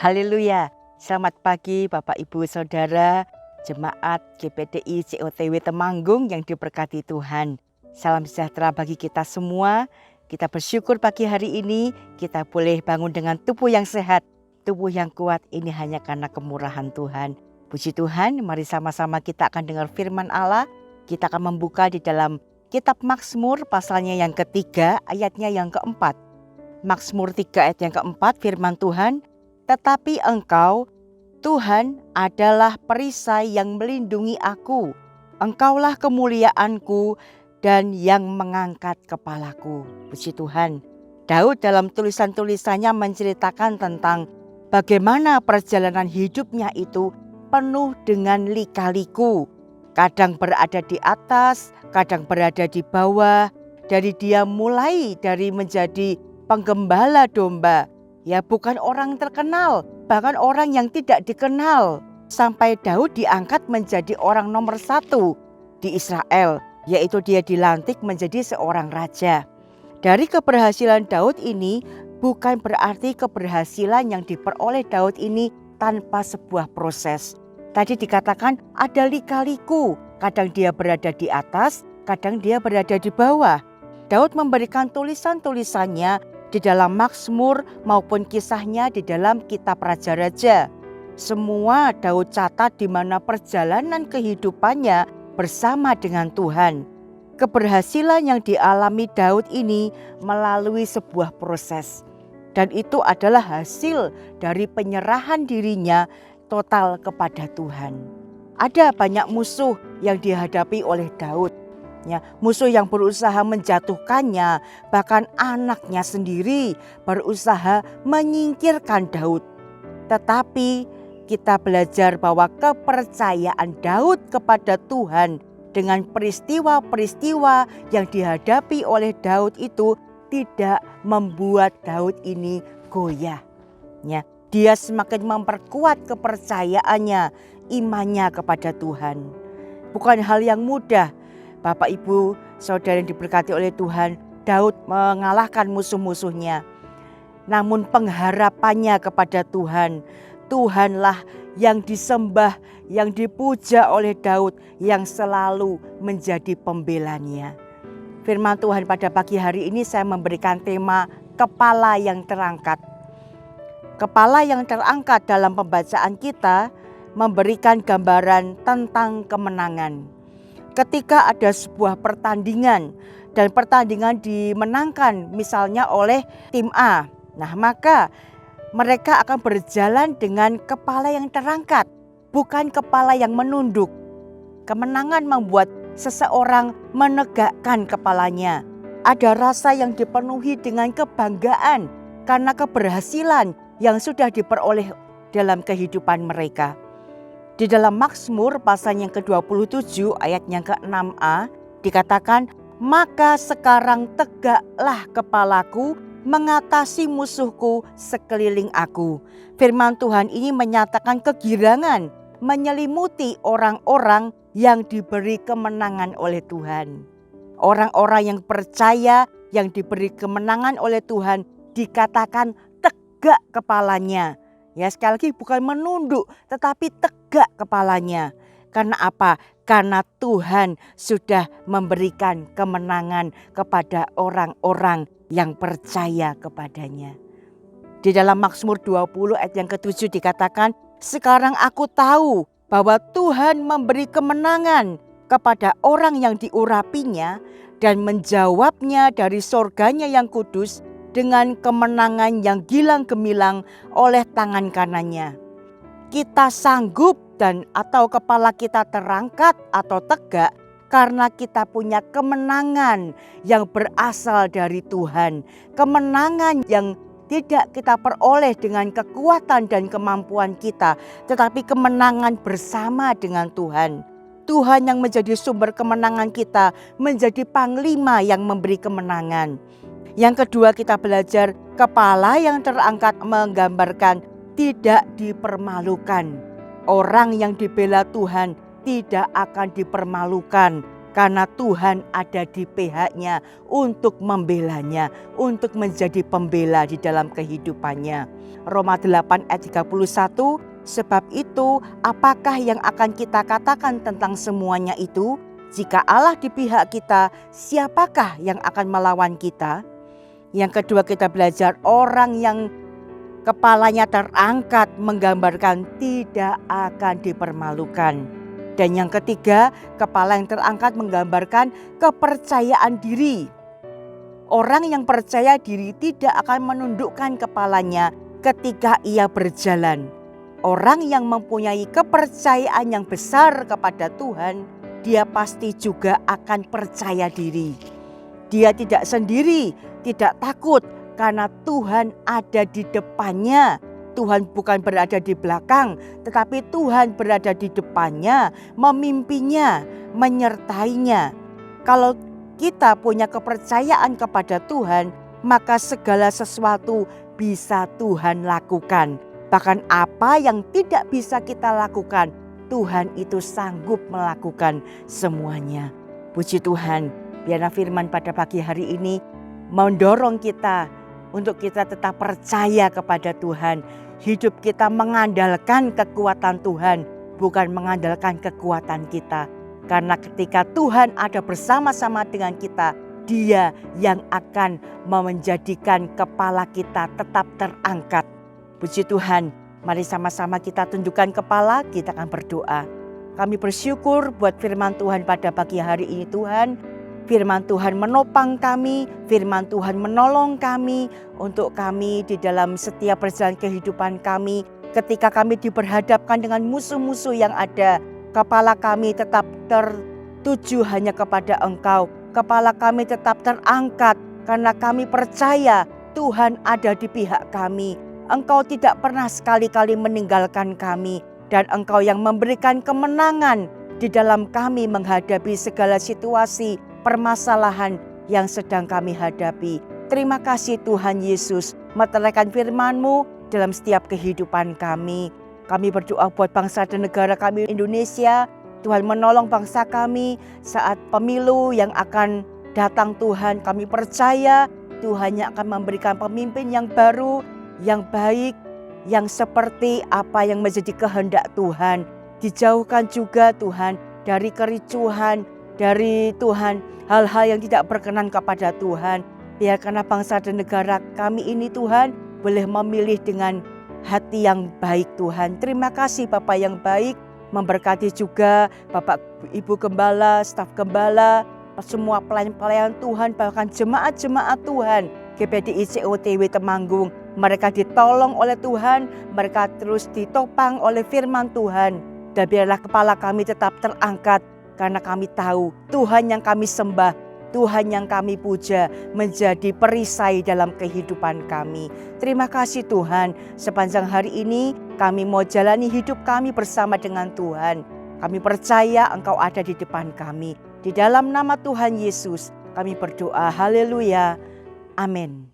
Haleluya. Selamat pagi Bapak Ibu Saudara, Jemaat GPDI COTW Temanggung yang diberkati Tuhan. Salam sejahtera bagi kita semua. Kita bersyukur pagi hari ini kita boleh bangun dengan tubuh yang sehat, tubuh yang kuat. Ini hanya karena kemurahan Tuhan. Puji Tuhan, mari sama-sama kita akan dengar firman Allah. Kita akan membuka di dalam kitab Mazmur pasalnya yang ketiga, ayatnya yang keempat. Mazmur 3 ayat yang keempat, firman Tuhan, tetapi Engkau, Tuhan, adalah perisai yang melindungi aku. Engkaulah kemuliaanku dan yang mengangkat kepalaku. Puji Tuhan. Daud dalam tulisan-tulisannya menceritakan tentang bagaimana perjalanan hidupnya itu penuh dengan lika-liku. Kadang berada di atas, kadang berada di bawah. Dari dia mulai dari menjadi penggembala domba. Ya, bukan orang terkenal, bahkan orang yang tidak dikenal. Sampai Daud diangkat menjadi orang nomor 1 di Israel, yaitu dia dilantik menjadi seorang raja. Dari keberhasilan Daud ini bukan berarti keberhasilan yang diperoleh Daud ini tanpa sebuah proses. Tadi dikatakan ada lika-liku, kadang dia berada di atas, kadang dia berada di bawah. Daud memberikan tulisan-tulisannya di dalam Mazmur maupun kisahnya di dalam kitab Raja-Raja. Semua Daud catat di mana perjalanan kehidupannya bersama dengan Tuhan. Keberhasilan yang dialami Daud ini melalui sebuah proses. Dan itu adalah hasil dari penyerahan dirinya total kepada Tuhan. Ada banyak musuh yang dihadapi oleh Daud. Ya, musuh yang berusaha menjatuhkannya, bahkan anaknya sendiri berusaha menyingkirkan Daud. Tetapi kita belajar bahwa kepercayaan Daud kepada Tuhan dengan peristiwa-peristiwa yang dihadapi oleh Daud itu tidak membuat Daud ini goyah. Ya, dia semakin memperkuat kepercayaannya, imannya kepada Tuhan. Bukan hal yang mudah. Bapak Ibu Saudara yang diberkati oleh Tuhan, Daud mengalahkan musuh-musuhnya. Namun pengharapannya kepada Tuhan, Tuhanlah yang disembah, yang dipuja oleh Daud, yang selalu menjadi pembelanya. Firman Tuhan pada pagi hari ini saya memberikan tema kepala yang terangkat. Kepala yang terangkat dalam pembacaan kita memberikan gambaran tentang kemenangan. Ketika ada sebuah pertandingan dan pertandingan dimenangkan misalnya oleh tim A. Nah, maka mereka akan berjalan dengan kepala yang terangkat, bukan kepala yang menunduk. Kemenangan membuat seseorang menegakkan kepalanya. Ada rasa yang dipenuhi dengan kebanggaan karena keberhasilan yang sudah diperoleh dalam kehidupan mereka. Di dalam Mazmur pasal yang ke-27 ayat yang ke-6a dikatakan, maka sekarang tegaklah kepalaku mengatasi musuhku sekeliling aku. Firman Tuhan ini menyatakan kegirangan menyelimuti orang-orang yang diberi kemenangan oleh Tuhan. Orang-orang yang percaya yang diberi kemenangan oleh Tuhan dikatakan tegak kepalanya. Ya, sekali lagi bukan menunduk tetapi tegak kepalanya. Karena apa? Karena Tuhan sudah memberikan kemenangan kepada orang-orang yang percaya kepadanya. Di dalam Mazmur 20 ayat yang ke-7 dikatakan, sekarang aku tahu bahwa Tuhan memberi kemenangan kepada orang yang diurapinya dan menjawabnya dari sorganya yang kudus dengan kemenangan yang gilang gemilang oleh tangan kanannya. Kita sanggup dan atau kepala kita terangkat atau tegak karena kita punya kemenangan yang berasal dari Tuhan. Kemenangan yang tidak kita peroleh dengan kekuatan dan kemampuan kita, tetapi kemenangan bersama dengan Tuhan. Tuhan yang menjadi sumber kemenangan kita, menjadi panglima yang memberi kemenangan. Yang kedua, kita belajar kepala yang terangkat menggambarkan tidak dipermalukan. Orang yang dibela Tuhan tidak akan dipermalukan. Karena Tuhan ada di pihaknya untuk membelanya, untuk menjadi pembela di dalam kehidupannya. Roma 8 ayat 31, sebab itu apakah yang akan kita katakan tentang semuanya itu? Jika Allah di pihak kita, siapakah yang akan melawan kita? Yang kedua, kita belajar orang yang kepalanya terangkat menggambarkan tidak akan dipermalukan. Dan yang ketiga, kepala yang terangkat menggambarkan kepercayaan diri. Orang yang percaya diri tidak akan menundukkan kepalanya ketika ia berjalan. Orang yang mempunyai kepercayaan yang besar kepada Tuhan, dia pasti juga akan percaya diri. Dia tidak sendiri, tidak takut karena Tuhan ada di depannya. Tuhan bukan berada di belakang, tetapi Tuhan berada di depannya, memimpinya, menyertainya. Kalau kita punya kepercayaan kepada Tuhan, maka segala sesuatu bisa Tuhan lakukan. Bahkan apa yang tidak bisa kita lakukan, Tuhan itu sanggup melakukan semuanya. Puji Tuhan, biarlah firman pada pagi hari ini mendorong kita untuk kita tetap percaya kepada Tuhan. Hidup kita mengandalkan kekuatan Tuhan, bukan mengandalkan kekuatan kita. Karena ketika Tuhan ada bersama-sama dengan kita, Dia yang akan menjadikan kepala kita tetap terangkat. Puji Tuhan, mari sama-sama kita tundukkan kepala, kita akan berdoa. Kami bersyukur buat firman Tuhan pada pagi hari ini Tuhan. Firman Tuhan menopang kami, firman Tuhan menolong kami untuk kami di dalam setiap perjalanan kehidupan kami. Ketika kami diperhadapkan dengan musuh-musuh yang ada, kepala kami tetap tertuju hanya kepada Engkau. Kepala kami tetap terangkat karena kami percaya Tuhan ada di pihak kami. Engkau tidak pernah sekali-kali meninggalkan kami dan Engkau yang memberikan kemenangan di dalam kami menghadapi segala situasi permasalahan yang sedang kami hadapi. Terima kasih Tuhan Yesus, meteraikan firman-Mu dalam setiap kehidupan kami. Kami berdoa buat bangsa dan negara kami Indonesia. Tuhan menolong bangsa kami saat pemilu yang akan datang Tuhan. Kami percaya Tuhan yang akan memberikan pemimpin yang baru, yang baik, yang seperti apa yang menjadi kehendak Tuhan. Dijauhkan juga Tuhan dari kericuhan, dari Tuhan hal-hal yang tidak berkenan kepada Tuhan. Biarkanlah bangsa dan negara kami ini Tuhan boleh memilih dengan hati yang baik Tuhan. Terima kasih Bapak yang baik, memberkati juga Bapak Ibu Gembala, staf Gembala, semua pelayan-pelayan Tuhan, bahkan jemaat-jemaat Tuhan GPDI COTW Temanggung. Mereka ditolong oleh Tuhan, mereka terus ditopang oleh firman Tuhan. Dan biarlah kepala kami tetap terangkat, karena kami tahu Tuhan yang kami sembah, Tuhan yang kami puja menjadi perisai dalam kehidupan kami. Terima kasih Tuhan, sepanjang hari ini kami mau jalani hidup kami bersama dengan Tuhan. Kami percaya Engkau ada di depan kami. Di dalam nama Tuhan Yesus kami berdoa, haleluya, amin.